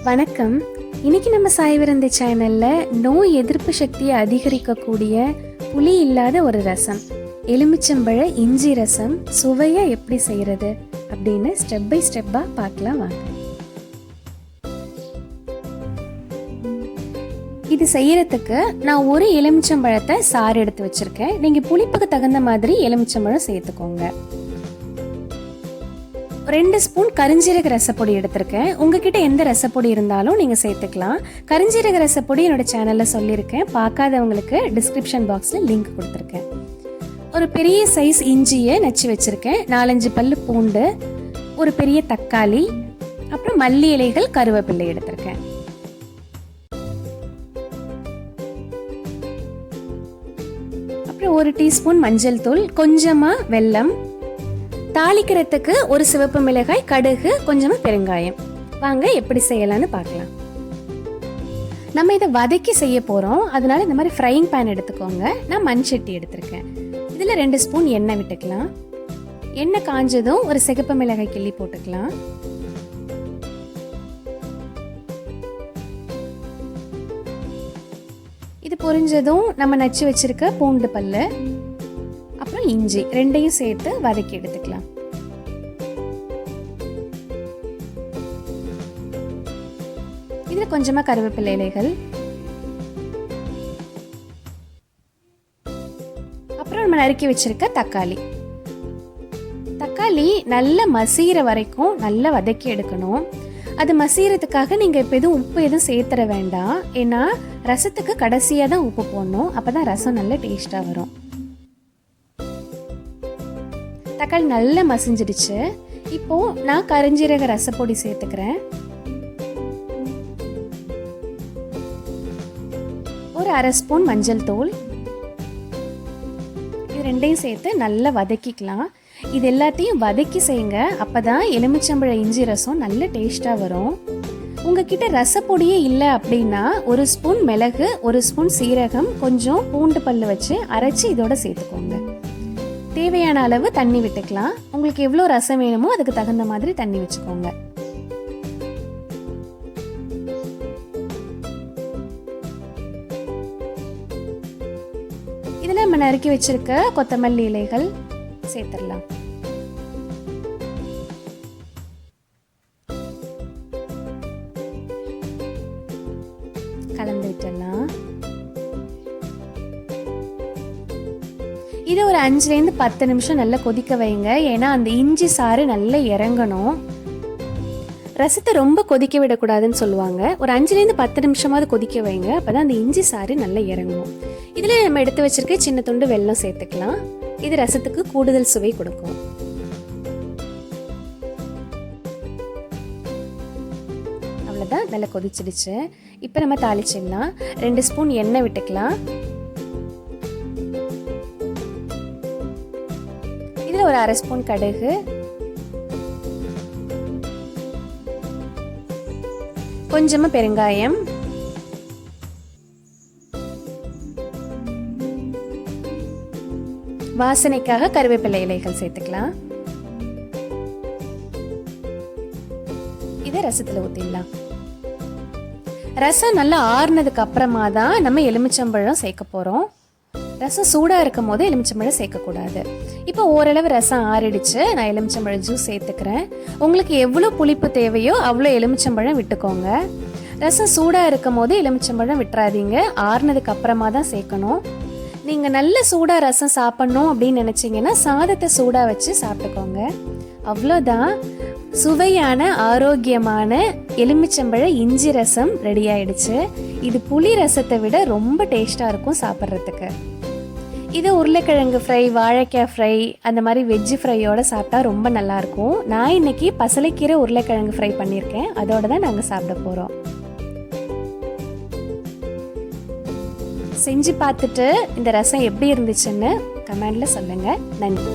வணக்கம். இன்னைக்கு நம்ம சாய் விருந்து சேனல்ல நோய் எதிர்ப்பு சக்தியை அதிகரிக்கக்கூடிய புளி இல்லாத ஒரு ரசம், எலுமிச்சம்பழ இஞ்சி ரசம் சுவையா எப்படி செய்யறது அப்படின்னு ஸ்டெப் பை ஸ்டெப்பா பார்க்கலாம் வாங்க. இது செய்யறதுக்கு நான் ஒரு எலுமிச்சம்பழத்தை சாறு எடுத்து வச்சிருக்கேன். நீங்க புளிப்புக்கு தகுந்த மாதிரி எலுமிச்சம்பழம் சேர்த்துக்கோங்க. 2 ஸ்பூன் கரிஞ்சீரக ரசப்பொடி எடுத்திருக்கேன். உங்ககிட்ட எந்த ரசப்பொடி இருந்தாலும் நீங்கள் சேர்த்துக்கலாம். கரிஞ்சீரக ரசப்பொடி என்னோட சேனலில் சொல்லியிருக்கேன். பார்க்காதவங்களுக்கு டிஸ்கிரிப்ஷன் பாக்ஸில் லிங்க் கொடுத்துருக்கேன். ஒரு பெரிய சைஸ் இஞ்சியை நச்சு வச்சுருக்கேன். 4-5 பல்லு பூண்டு, ஒரு பெரிய தக்காளி, அப்புறம் மல்லி இலைகள், கருவேப்பிள்ளை எடுத்திருக்கேன். அப்புறம் 1 டீஸ்பூன் மஞ்சள் தூள், கொஞ்சமாக வெல்லம், தாளிக்கிறதுக்கு ஒரு சிவப்பு மிளகாய், கடுகு, கொஞ்சமா பெருங்காயம். வாங்க எப்படி செய்யலாம்னு பார்க்கலாம். நம்ம இதை வதக்கி செய்ய போறோம். அதனால இந்த மாதிரி ஃப்ரைங் பேன் எடுத்துக்கோங்க. நான் மண் சட்டி எடுத்திருக்கேன். இதுல 2 ஸ்பூன் எண்ணெய் விட்டுக்கலாம். எண்ணெய் காஞ்சதும் ஒரு சிவப்பு மிளகாய் கிள்ளி போட்டுக்கலாம். இது பொரிஞ்சதும் நம்ம நச்சு வச்சிருக்க பூண்டு பல்லு, அப்புறம் இஞ்சி ரெண்டையும் சேர்த்து வதக்கி எடுத்துக்கலாம். இதுல கொஞ்சமா கருவேப்பிலை இலைகள், அப்புறம் நம்ம நறுக்கி வச்சிருக்க தக்காளி. தக்காளி நல்லா மசீர வரைக்கும் நல்லா வதக்கி எடுக்கணும். அது மசீரத்துக்காக நீங்க இப்ப எதுவும் உப்பு எதுவும் சேர்த்துற வேண்டாம். ஏன்னா ரசத்துக்கு கடைசியா தான் உப்பு போடணும். அப்பதான் ரசம் நல்ல டேஸ்டா வரும். தக்காளி நல்லா மசிஞ்சிடுச்சு. இப்போ நான் கரிஞ்சீரக ரசப்பொடி சேர்த்துக்கிறேன். ஒரு 1/2 ஸ்பூன் மஞ்சள் தூள். இது ரெண்டையும் சேர்த்து நல்லா வதக்கிக்கலாம். இது எல்லாத்தையும் வதக்கி செய்யுங்க. அப்பதான் எலுமிச்சம்பழ இஞ்சி ரசம் நல்ல டேஸ்டா வரும். உங்ககிட்ட ரசப்பொடியே இல்லை அப்படின்னா 1 ஸ்பூன் மிளகு, 1 ஸ்பூன் சீரகம், கொஞ்சம் பூண்டு பல்லு வச்சு அரைச்சி இதோட சேர்த்துக்கோங்க. தேவையான அளவு தண்ணி விட்டுக்கலாம். உங்களுக்கு எவ்வளோ ரசம் வேணுமோ அதுக்கு தகுந்த மாதிரி தண்ணி வச்சுக்கோங்க. இதில் நம்ம நறுக்கி வச்சிருக்க கொத்தமல்லி இலைகள் சேர்த்துடலாம். கலந்து விட்டுடலாம். இதை ஒரு 5லேருந்து 10 நிமிஷம் நல்லா கொதிக்க வைங்க. ஏன்னா அந்த இஞ்சி சாறு நல்லா இறங்கணும். ரசத்தை ரொம்ப கொதிக்க விடக்கூடாதுன்னு சொல்லுவாங்க. ஒரு 5லேருந்து 10 நிமிஷமாவது கொதிக்க வைங்க. அப்பதான் அந்த இஞ்சி சாறு நல்லா இறங்கும். இதுல நம்ம எடுத்து வச்சிருக்க சின்ன துண்டு வெல்லம் சேர்த்துக்கலாம். இது ரசத்துக்கு கூடுதல் சுவை கொடுக்கும். அவ்வளோதான், நல்லா கொதிச்சிடுச்சு. இப்போ நம்ம தாளிச்சிடலாம். 2 ஸ்பூன் எண்ணெய் விட்டுக்கலாம். இதில் ஒரு 1/2 ஸ்பூன் கடுகு, கொஞ்சமா பெருங்காயம், வாசனைக்காக கருவேப்பிலை இலைகள் சேர்த்துக்கலாம். இதை ரசத்துல ஊத்திடலாம். ரசம் நல்லா ஆறுனதுக்கு அப்புறமா தான் நம்ம எலுமிச்சம்பழம் சேர்க்க போறோம். ரசம் சூடா இருக்கும் போது எலுமிச்சம்பழம் சேர்க்கக்கூடாது. இப்போ ஓரளவு ரசம் ஆறிடுச்சு. நான் எலுமிச்சம்பழம் ஜூஸ் சேர்த்துக்கிறேன். உங்களுக்கு எவ்வளோ புளிப்பு தேவையோ அவ்வளோ எலுமிச்சம்பழம் விட்டுக்கோங்க. ரசம் சூடா இருக்கும் போது எலுமிச்சம்பழம் விட்டுறாதீங்க. ஆறுனதுக்கு அப்புறமா தான் சேர்க்கணும். நீங்க நல்ல சூடா ரசம் சாப்பிடணும் அப்படின்னு நினைச்சீங்கன்னா சாதத்தை சூடா வச்சு சாப்பிட்டுக்கோங்க. அவ்வளோதான், சுவையான ஆரோக்கியமான எலுமிச்சம்பழ இஞ்சி ரசம் ரெடி ஆயிடுச்சு. இது புளி ரசத்தை விட ரொம்ப டேஸ்டா இருக்கும் சாப்பிட்றதுக்கு. இது உருளைக்கிழங்கு ஃப்ரை, வாழைக்காய் ஃப்ரை, அந்த மாதிரி வெஜ்ஜு ஃப்ரையோட சாப்பிட்டா ரொம்ப நல்லாயிருக்கும். நான் இன்னைக்கு பசலைக்கீரை உருளைக்கிழங்கு ஃப்ரை பண்ணியிருக்கேன். அதோட தான் நாங்கள் சாப்பிட போகிறோம். செஞ்சு பார்த்துட்டு இந்த ரசம் எப்படி இருந்துச்சுன்னு கமெண்ட்ல சொல்லுங்கள். நன்றி.